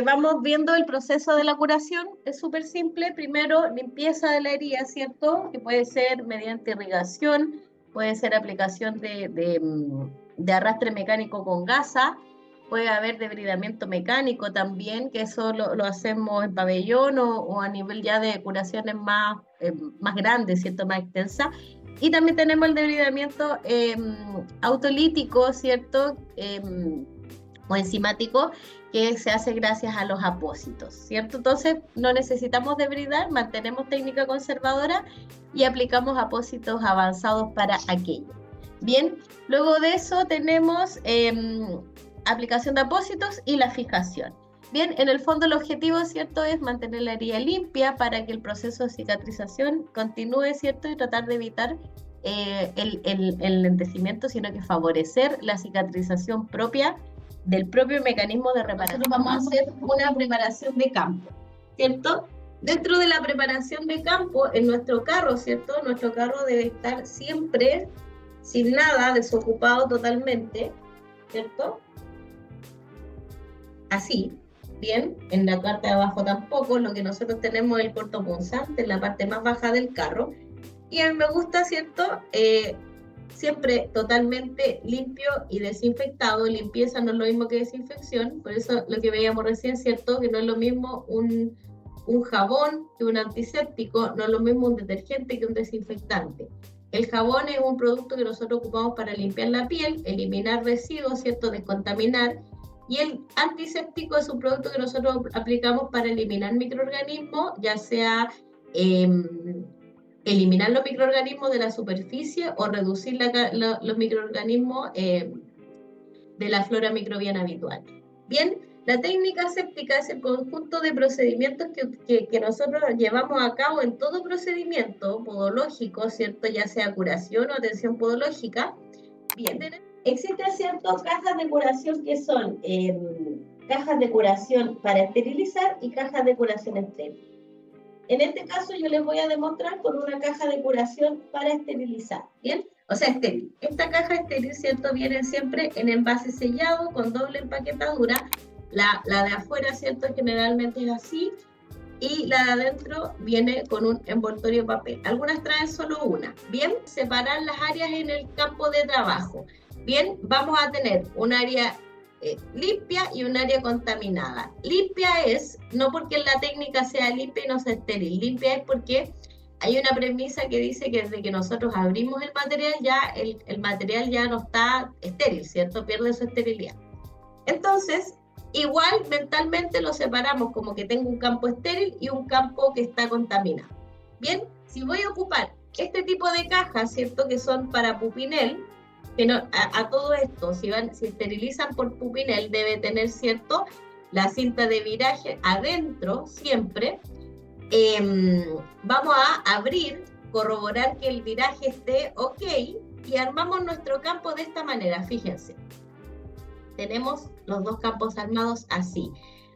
Vamos viendo el proceso de la curación, es súper simple. Primero, limpieza de la herida, ¿cierto? Que puede ser mediante irrigación, puede ser aplicación de arrastre mecánico con gasa, puede haber debridamiento mecánico también, que eso lo hacemos en pabellón o a nivel ya de curaciones más grandes, ¿cierto? Más extensas. Y también tenemos el debridamiento autolítico, ¿cierto? O enzimático, que se hace gracias a los apósitos, ¿cierto? Entonces no necesitamos debridar, mantenemos técnica conservadora y aplicamos apósitos avanzados para aquello. Bien, luego de eso tenemos aplicación de apósitos y la fijación. Bien, en el fondo el objetivo, ¿cierto?, es mantener la herida limpia para que el proceso de cicatrización continúe, ¿cierto?, y tratar de evitar el lentecimiento, sino que favorecer la cicatrización propia del propio mecanismo de reparación. Nosotros vamos a hacer una preparación de campo, ¿cierto? Dentro de la preparación de campo, en nuestro carro, ¿cierto? Nuestro carro debe estar siempre sin nada, desocupado totalmente, ¿cierto? Así, bien, en la parte de abajo tampoco, lo que nosotros tenemos es el cortopunzante en la parte más baja del carro, y a mí me gusta, ¿cierto?, siempre totalmente limpio y desinfectado. Limpieza no es lo mismo que desinfección, por eso lo que veíamos recién, ¿cierto?, que no es lo mismo un jabón que un antiséptico, no es lo mismo un detergente que un desinfectante. El jabón es un producto que nosotros ocupamos para limpiar la piel, eliminar residuos, ¿cierto?, descontaminar, y el antiséptico es un producto que nosotros aplicamos para eliminar microorganismos, ya sea eliminar los microorganismos de la superficie o reducir los microorganismos de la flora microbiana habitual. Bien, la técnica aséptica es el conjunto de procedimientos que nosotros llevamos a cabo en todo procedimiento podológico, ¿cierto?, ya sea curación o atención podológica. Bien, existen ciertas cajas de curación que son cajas de curación para esterilizar y cajas de curación estéril. En este caso yo les voy a demostrar con una caja de curación para esterilizar, ¿bien? O sea, estéril. Esta caja estéril, ¿cierto?, viene siempre en envase sellado con doble empaquetadura. La de afuera, ¿cierto?, generalmente es así, y la de adentro viene con un envoltorio de papel. Algunas traen solo una. Bien, separar las áreas en el campo de trabajo. Bien, vamos a tener un área limpia y un área contaminada. Limpia es, no porque la técnica sea limpia y no sea estéril, limpia es porque hay una premisa que dice que desde que nosotros abrimos el material, ya el material ya no está estéril, ¿cierto? Pierde su esterilidad. Entonces, igual mentalmente lo separamos como que tengo un campo estéril y un campo que está contaminado. Bien, si voy a ocupar este tipo de cajas, ¿cierto?, que son para pupinel, que no, a todo esto, si esterilizan por pupinel, debe tener, ¿cierto?, la cinta de viraje adentro siempre. Vamos a abrir, corroborar que el viraje esté ok y armamos nuestro campo de esta manera. Fíjense, tenemos los dos campos armados así.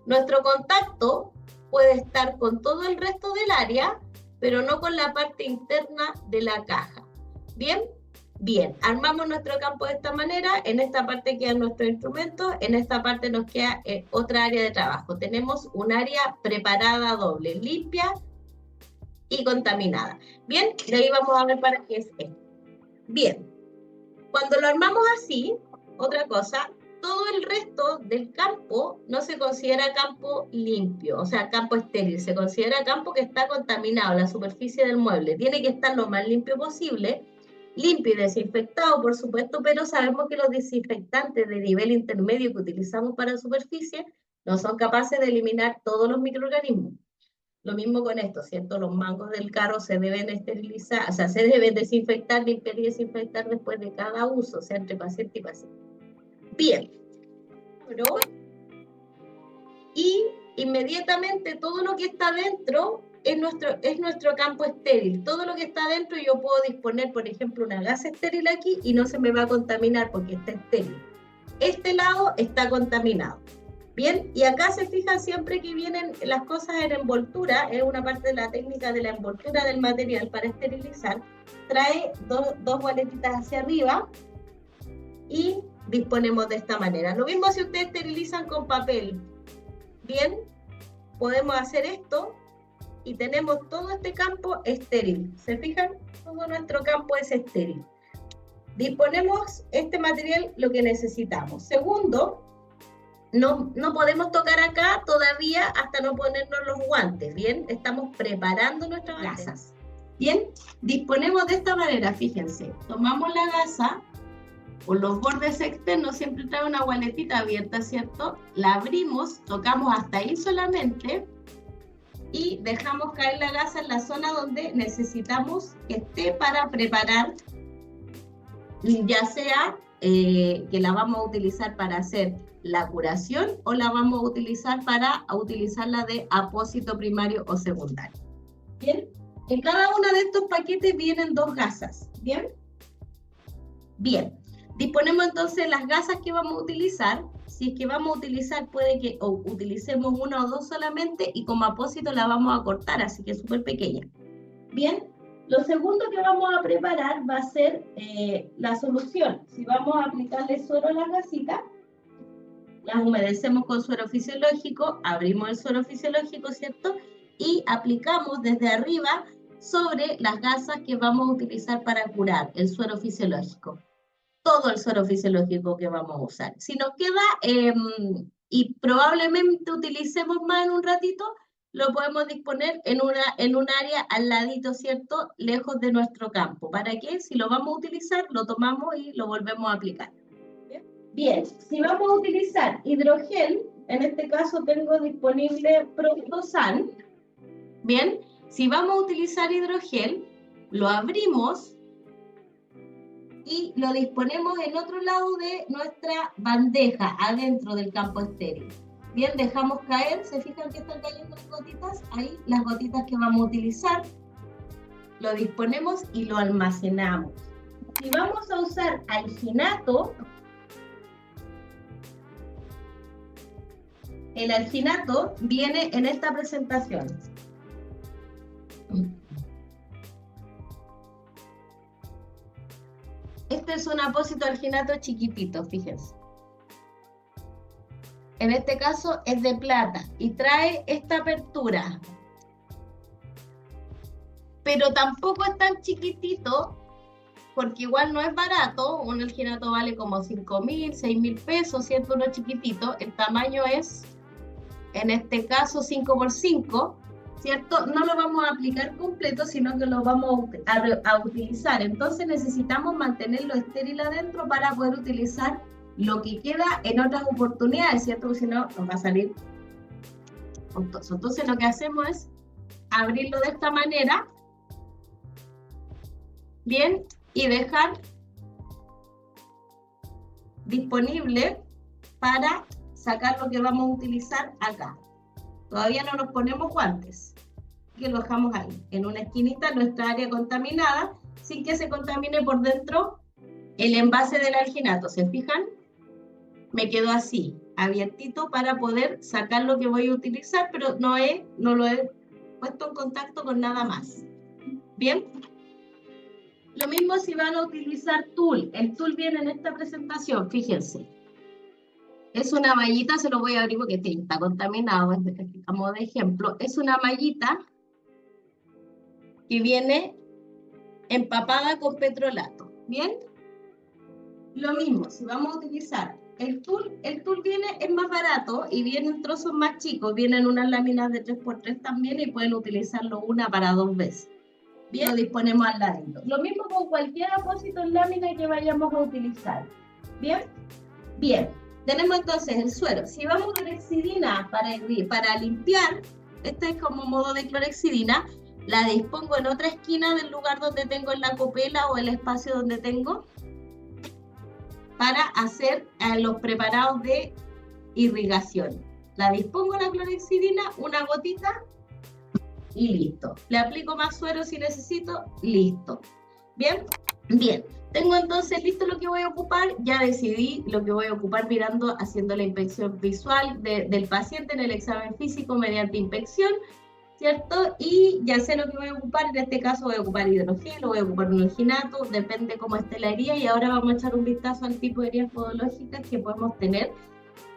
Nuestro contacto puede estar con todo el resto del área, pero no con la parte interna de la caja. ¿Bien? Bien, armamos nuestro campo de esta manera. En esta parte quedan nuestros instrumentos, en esta parte nos queda otra área de trabajo. Tenemos un área preparada doble, limpia y contaminada. Bien, de ahí vamos a ver para qué es esto. Bien, cuando lo armamos así, otra cosa, todo el resto del campo no se considera campo limpio, o sea, campo estéril, se considera campo que está contaminado, la superficie del mueble. Tiene que estar lo más limpio posible, limpio y desinfectado, por supuesto, pero sabemos que los desinfectantes de nivel intermedio que utilizamos para superficie no son capaces de eliminar todos los microorganismos. Lo mismo con esto, ¿cierto? Los mangos del carro se deben esterilizar, o sea, se deben desinfectar, limpiar y desinfectar después de cada uso, o sea, entre paciente y paciente. Bien. Y inmediatamente todo lo que está dentro es nuestro campo estéril. Todo lo que está dentro yo puedo disponer, por ejemplo, una gasa estéril aquí y no se me va a contaminar porque está estéril. Este lado está contaminado. Bien, y acá se fijan siempre que vienen las cosas en envoltura, es una parte de la técnica de la envoltura del material para esterilizar. Trae dos boletitas hacia arriba y disponemos de esta manera. Lo mismo si ustedes esterilizan con papel Bien, podemos hacer esto y tenemos todo este campo estéril. ¿Se fijan? Todo nuestro campo es estéril. Disponemos este material lo que necesitamos. Segundo, no podemos tocar acá todavía hasta no ponernos los guantes, ¿bien? Estamos preparando nuestras gasas. Bien, disponemos de esta manera, fíjense. Tomamos la gasa, por los bordes externos siempre trae una gualetita abierta, ¿cierto? La abrimos, tocamos hasta ahí solamente y dejamos caer la gasa en la zona donde necesitamos que esté para preparar, ya sea que la vamos a utilizar para hacer la curación o la vamos a utilizar para utilizarla de apósito primario o secundario. Bien, en cada uno de estos paquetes vienen 2 gasas, ¿bien? Bien, disponemos entonces las gasas que vamos a utilizar. Si es que vamos a utilizar, puede que utilicemos 1 o 2 solamente y como apósito la vamos a cortar, así que es súper pequeña. Bien, lo segundo que vamos a preparar va a ser la solución. Si vamos a aplicarle suero a las gasitas, las humedecemos con suero fisiológico, abrimos el suero fisiológico, ¿cierto? Y aplicamos desde arriba sobre las gasas que vamos a utilizar para curar el suero fisiológico. Todo el suero fisiológico que vamos a usar. Si nos queda, y probablemente utilicemos más en un ratito, lo podemos disponer en un área al ladito, ¿cierto? Lejos de nuestro campo. ¿Para qué? Si lo vamos a utilizar, lo tomamos y lo volvemos a aplicar. Bien, si vamos a utilizar hidrogel, en este caso tengo disponible Protosan. Bien, si vamos a utilizar hidrogel, lo abrimos y lo disponemos en otro lado de nuestra bandeja, adentro del campo estéril. Bien, dejamos caer, ¿se fijan que están cayendo las gotitas? Ahí las gotitas que vamos a utilizar, lo disponemos y lo almacenamos. Si vamos a usar alginato, el alginato viene en esta presentación. Este es un apósito alginato chiquitito, fíjense. En este caso es de plata y trae esta apertura. Pero tampoco es tan chiquitito, porque igual no es barato. Un alginato vale como 5.000, 6.000 pesos, ¿cierto? Uno chiquitito. El tamaño es, en este caso, 5x5, ¿cierto? No lo vamos a aplicar completo, sino que lo vamos a utilizar. Entonces necesitamos mantenerlo estéril adentro para poder utilizar lo que queda en otras oportunidades, ¿cierto? Porque si no, nos va a salir costoso. Entonces lo que hacemos es abrirlo de esta manera, bien, y dejar disponible para sacar lo que vamos a utilizar acá. Todavía no nos ponemos guantes, que lo dejamos ahí, en una esquinita, nuestra área contaminada, sin que se contamine por dentro el envase del alginato. ¿Se fijan? Me quedó así, abiertito para poder sacar lo que voy a utilizar, pero no lo he puesto en contacto con nada más. Bien. Lo mismo si van a utilizar tul. El tul viene en esta presentación, fíjense. Es una mallita, se lo voy a abrir porque está contaminado, como de ejemplo. Es una mallita que viene empapada con petrolato. ¿Bien? Lo mismo, si vamos a utilizar el tul viene, es más barato y vienen trozos más chicos. Vienen unas láminas de 3x3 también y pueden utilizarlo una para 2 veces. Bien, lo disponemos al ladito. Lo mismo con cualquier apósito en lámina que vayamos a utilizar. ¿Bien? Bien. Tenemos entonces el suero. Si vamos a clorexidina para limpiar, este es como modo de clorexidina, la dispongo en otra esquina del lugar donde tengo la copela o el espacio donde tengo para hacer los preparados de irrigación. La dispongo la clorexidina, una gotita, y listo. Le aplico más suero si necesito, listo. ¿Bien? Bien. Tengo entonces listo lo que voy a ocupar, ya decidí lo que voy a ocupar haciendo la inspección visual del paciente en el examen físico mediante inspección, ¿cierto? Y ya sé lo que voy a ocupar, en este caso voy a ocupar hidrogel, voy a ocupar un alginato, depende cómo esté la herida, y ahora vamos a echar un vistazo al tipo de heridas podológicas que podemos tener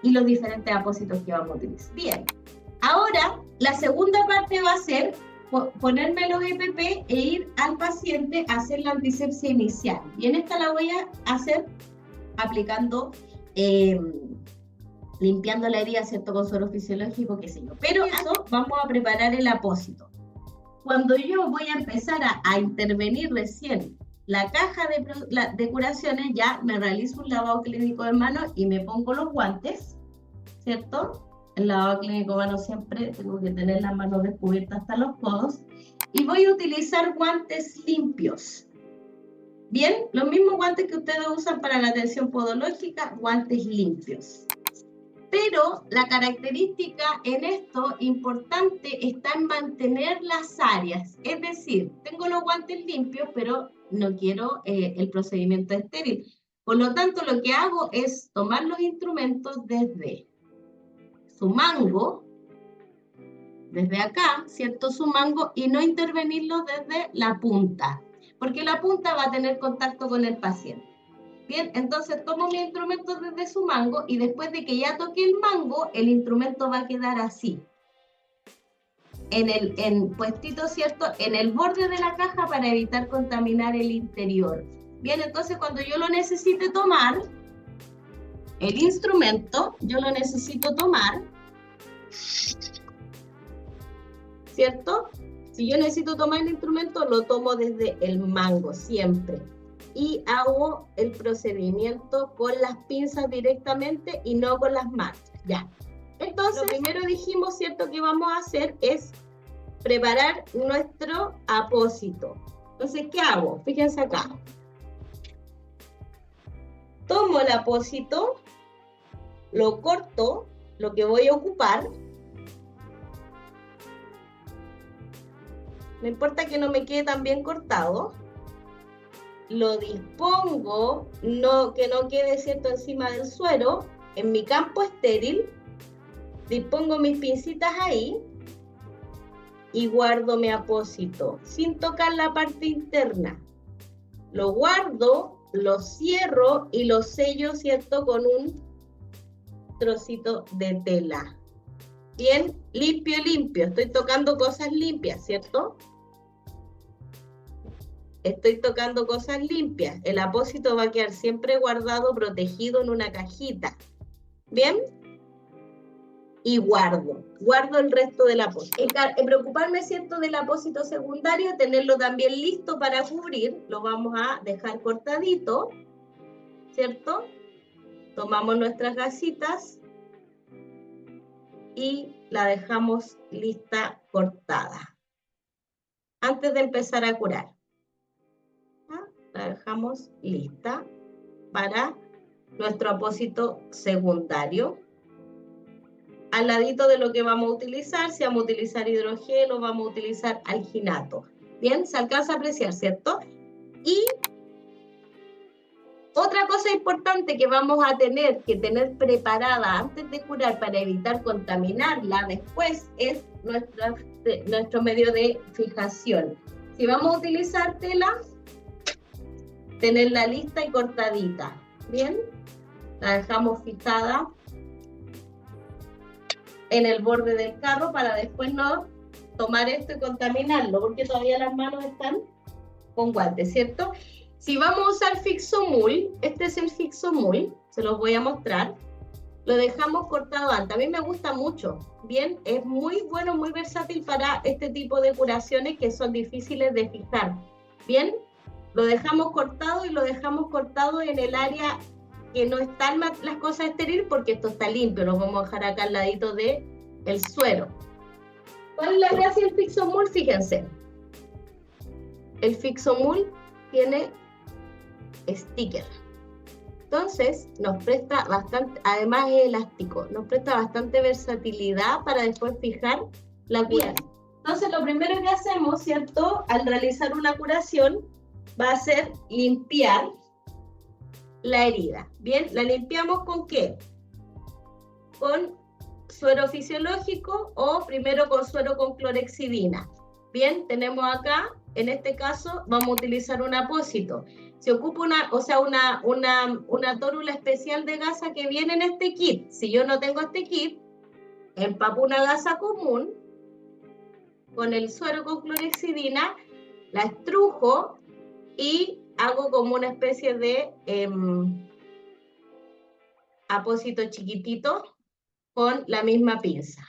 y los diferentes apósitos que vamos a utilizar. Bien, ahora la segunda parte va a ser ponerme los EPP e ir al paciente a hacer la antisepsia inicial. Y en esta la voy a hacer aplicando, limpiando la herida, ¿cierto? Con suero fisiológico, qué sé yo. Pero eso vamos a preparar el apósito. Cuando yo voy a empezar a intervenir recién la caja de curaciones, ya me realizo un lavado clínico de manos y me pongo los guantes, ¿cierto? El lavado clínico de manos siempre tengo que tener las manos descubiertas hasta los codos. Y voy a utilizar guantes limpios. Bien, los mismos guantes que ustedes usan para la atención podológica, guantes limpios. Pero la característica en esto importante está en mantener las áreas. Es decir, tengo los guantes limpios, pero no quiero el procedimiento estéril. Por lo tanto, lo que hago es tomar los instrumentos desde su mango, desde acá, ¿cierto? Su mango, y no intervenirlo desde la punta, porque la punta va a tener contacto con el paciente. Bien, entonces tomo mi instrumento desde su mango y después de que ya toque el mango, el instrumento va a quedar así, puestito, ¿cierto? En el borde de la caja para evitar contaminar el interior. Bien, entonces cuando yo lo necesite tomar, el instrumento, yo lo necesito tomar, ¿cierto? Si yo necesito tomar el instrumento, lo tomo desde el mango, siempre. Y hago el procedimiento con las pinzas directamente y no con las manos. Ya. Entonces, lo primero dijimos, ¿cierto? Que vamos a hacer es preparar nuestro apósito. Entonces, ¿qué hago? Fíjense acá. Tomo el apósito, lo corto, lo que voy a ocupar. No importa que no me quede tan bien cortado. Lo dispongo, que no quede, ¿cierto?, encima del suero, en mi campo estéril. Dispongo mis pincitas ahí y guardo mi apósito sin tocar la parte interna. Lo guardo, lo cierro y lo sello, ¿cierto?, con un trocito de tela. Bien, limpio, limpio. Estoy tocando cosas limpias, ¿cierto? Estoy tocando cosas limpias. El apósito va a quedar siempre guardado, protegido en una cajita. ¿Bien? Y guardo el resto del apósito. Preocuparme, ¿cierto?, del apósito secundario, tenerlo también listo para cubrir. Lo vamos a dejar cortadito, ¿cierto? Tomamos nuestras gasitas y la dejamos lista, cortada, antes de empezar a curar. La dejamos lista para nuestro apósito secundario. Al ladito de lo que vamos a utilizar, si vamos a utilizar hidrogel o vamos a utilizar alginato. Bien, se alcanza a apreciar, ¿cierto? Y otra cosa importante que vamos a tener que tener preparada antes de curar para evitar contaminarla después es nuestro medio de fijación. Si vamos a utilizar tela, tenerla lista y cortadita. Bien, la dejamos fijada en el borde del carro para después no tomar esto y contaminarlo, porque todavía las manos están con guantes, ¿cierto? Si vamos a usar Fixomul, este es el Fixomul, se los voy a mostrar. Lo dejamos cortado antes. A mí me gusta mucho. Bien, es muy bueno, muy versátil para este tipo de curaciones que son difíciles de fijar. Bien, lo dejamos cortado y lo dejamos cortado en el área que no están las cosas estériles, porque esto está limpio. Lo vamos a dejar acá al ladito del suero. ¿Cuál es la gracia del Fixomul? Fíjense. El Fixomul tiene sticker. Entonces, nos presta bastante, además es elástico, nos presta bastante versatilidad para después fijar la curación. Entonces, lo primero que hacemos, ¿cierto?, al realizar una curación, va a ser limpiar la herida. Bien, ¿la limpiamos con qué? Con suero fisiológico o primero con suero con clorexidina. Bien, tenemos acá, en este caso, vamos a utilizar un apósito. Se ocupa una tórula especial de gasa que viene en este kit. Si yo no tengo este kit, empapo una gasa común con el suero con clorhexidina, la estrujo y hago como una especie de apósito chiquitito con la misma pinza.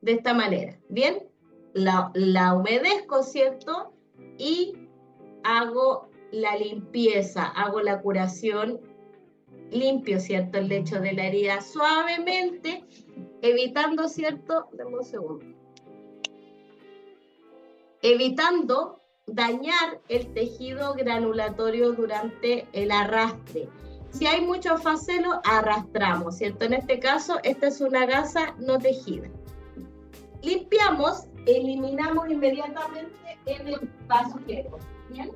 De esta manera, ¿bien? La humedezco, ¿cierto? Y hago la limpieza, hago la curación, limpio, ¿cierto? El lecho de la herida suavemente, evitando, ¿cierto? Dame un segundo. Evitando dañar el tejido granulatorio durante el arrastre. Si hay mucho facelo, arrastramos, ¿cierto? En este caso, esta es una gasa no tejida. Limpiamos, eliminamos inmediatamente en el basurero. ¿Bien?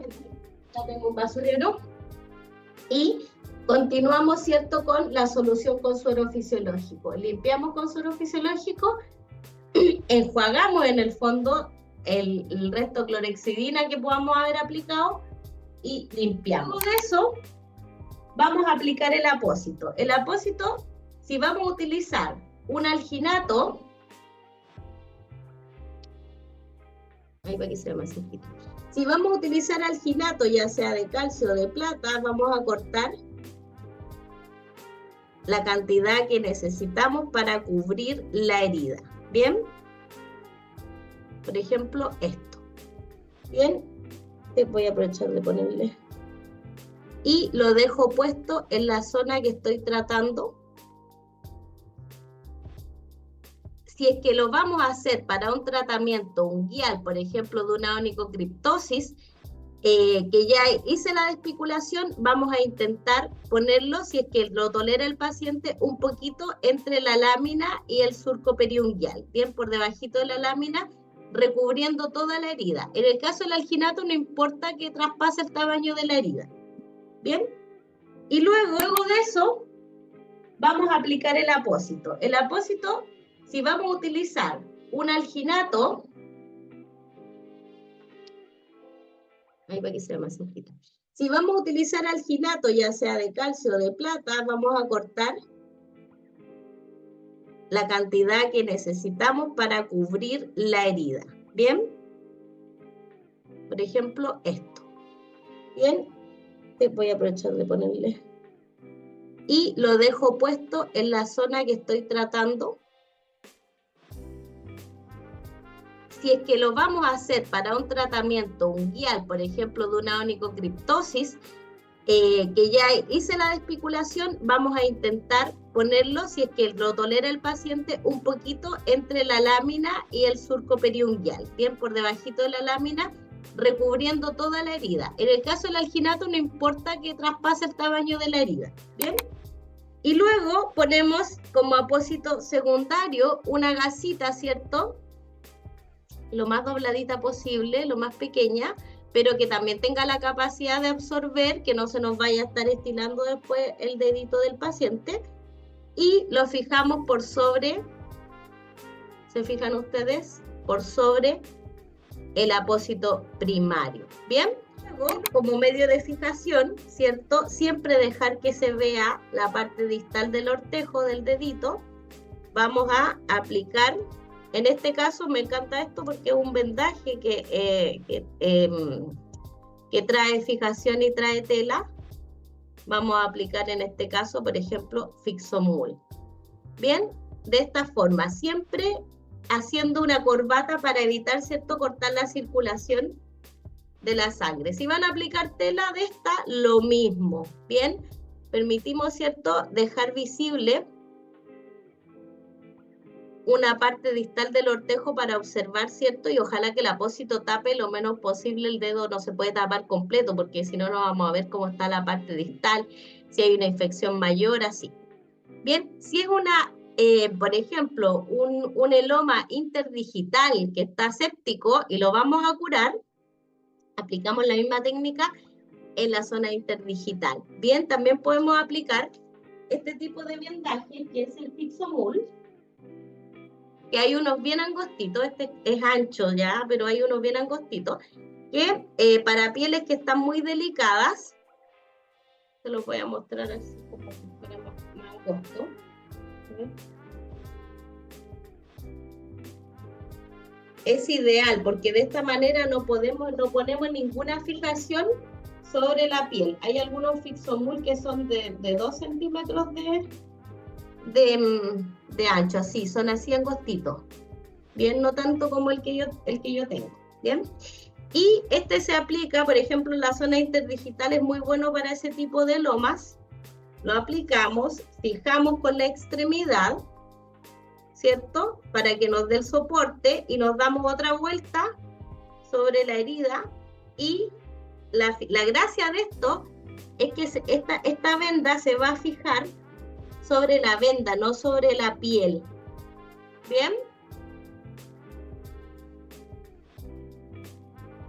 Ya tengo un basurero. Y continuamos, ¿cierto?, con la solución con suero fisiológico. Limpiamos con suero fisiológico, enjuagamos en el fondo el resto de clorhexidina que podamos haber aplicado y limpiamos. De eso vamos a aplicar el apósito. El apósito, si vamos a utilizar un alginato, ahí para que sea más cerquita. Si vamos a utilizar alginato, ya sea de calcio o de plata, vamos a cortar la cantidad que necesitamos para cubrir la herida. ¿Bien? Por ejemplo, esto. ¿Bien? Voy a aprovechar de ponerle. Y lo dejo puesto en la zona que estoy tratando. Si es que lo vamos a hacer para un tratamiento unguial, por ejemplo, de una onicocriptosis, que ya hice la despiculación, vamos a intentar ponerlo, si es que lo tolera el paciente, un poquito entre la lámina y el surco periunguial, bien por debajito de la lámina, recubriendo toda la herida. En el caso del alginato no importa que traspase el tamaño de la herida, bien. Y luego de eso vamos a aplicar el apósito. El apósito, si vamos a utilizar un alginato, ahí para que sea más cerquita. Si vamos a utilizar alginato, ya sea de calcio o de plata, vamos a cortar la cantidad que necesitamos para cubrir la herida. ¿Bien? Por ejemplo, esto. ¿Bien? Voy a aprovechar de ponerle. Y lo dejo puesto en la zona que estoy tratando. Si es que lo vamos a hacer para un tratamiento unguial, por ejemplo, de una onicocriptosis, que ya hice la despiculación, vamos a intentar ponerlo, si es que lo tolera el paciente, un poquito entre la lámina y el surco periunguial, bien por debajito de la lámina, recubriendo toda la herida. En el caso del alginato no importa que traspase el tamaño de la herida, ¿bien? Y luego ponemos como apósito secundario una gasita, ¿cierto?, lo más dobladita posible, lo más pequeña, pero que también tenga la capacidad de absorber, que no se nos vaya a estar estirando después el dedito del paciente, y lo fijamos por sobre, ¿se fijan ustedes? Por sobre el apósito primario, ¿bien? Luego, como medio de fijación, ¿cierto? Siempre dejar que se vea la parte distal del ortejo del dedito. Vamos a aplicar. En este caso me encanta esto porque es un vendaje que trae fijación y trae tela. Vamos a aplicar en este caso, por ejemplo, Fixomul. Bien, de esta forma, siempre haciendo una corbata para evitar, ¿cierto?, cortar la circulación de la sangre. Si van a aplicar tela de esta, lo mismo. Bien, permitimos, ¿cierto?, dejar visible una parte distal del ortejo para observar, ¿cierto? Y ojalá que el apósito tape lo menos posible el dedo, no se puede tapar completo porque si no, no vamos a ver cómo está la parte distal, si hay una infección mayor, así. Bien, si es por ejemplo, un heloma interdigital que está séptico y lo vamos a curar, aplicamos la misma técnica en la zona interdigital. Bien, también podemos aplicar este tipo de vendaje que es el Fixomul, que hay unos bien angostitos, este es ancho ya, pero hay unos bien angostitos, que para pieles que están muy delicadas, Se lo voy a mostrar así como si fuera más corto. Es ideal porque de esta manera no ponemos ninguna fijación sobre la piel. Hay algunos Fixomul que son de 2 centímetros de ancho, así, son así angostitos. Bien, no tanto como el que yo tengo. Bien. Y este se aplica, por ejemplo, en la zona interdigital, es muy bueno para ese tipo de lomas. Lo aplicamos, fijamos con la extremidad, ¿cierto? Para que nos dé el soporte y nos damos otra vuelta sobre la herida. Y la gracia de esto es que esta venda se va a fijar sobre la venda, no sobre la piel. ¿Bien?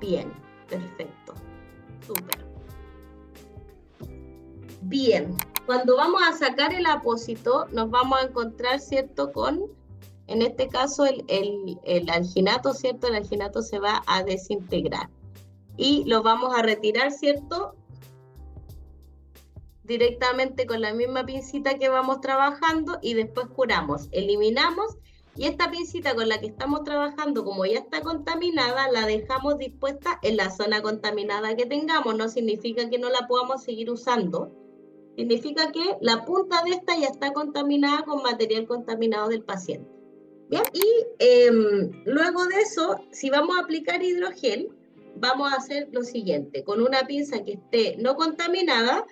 Bien, perfecto. Súper. Bien, cuando vamos a sacar el apósito, nos vamos a encontrar, ¿cierto? Con, en este caso, el alginato, ¿cierto? El alginato se va a desintegrar. Y lo vamos a retirar, ¿cierto? Directamente con la misma pincita que vamos trabajando y después curamos, eliminamos. Y esta pincita con la que estamos trabajando, como ya está contaminada, la dejamos dispuesta en la zona contaminada que tengamos. No significa que no la podamos seguir usando. Significa que la punta de esta ya está contaminada con material contaminado del paciente. Bien, y luego de eso, si vamos a aplicar hidrogel, vamos a hacer lo siguiente. Con una pinza que esté no contaminada,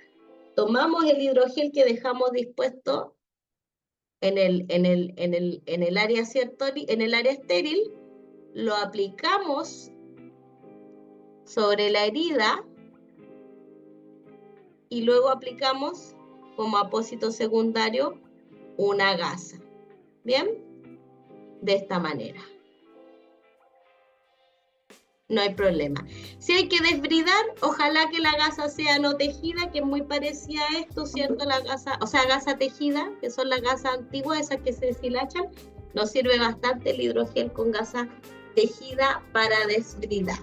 tomamos el hidrogel que dejamos dispuesto en el área, ¿cierto? En el área estéril, lo aplicamos sobre la herida y luego aplicamos como apósito secundario una gasa. ¿Bien? De esta manera. No hay problema. Si hay que desbridar, ojalá que la gasa sea no tejida, que es muy parecida a esto, ¿cierto? La gasa, o sea, gasa tejida, que son las gasas antiguas, esas que se deshilachan. Nos sirve bastante el hidrogel con gasa tejida para desbridar.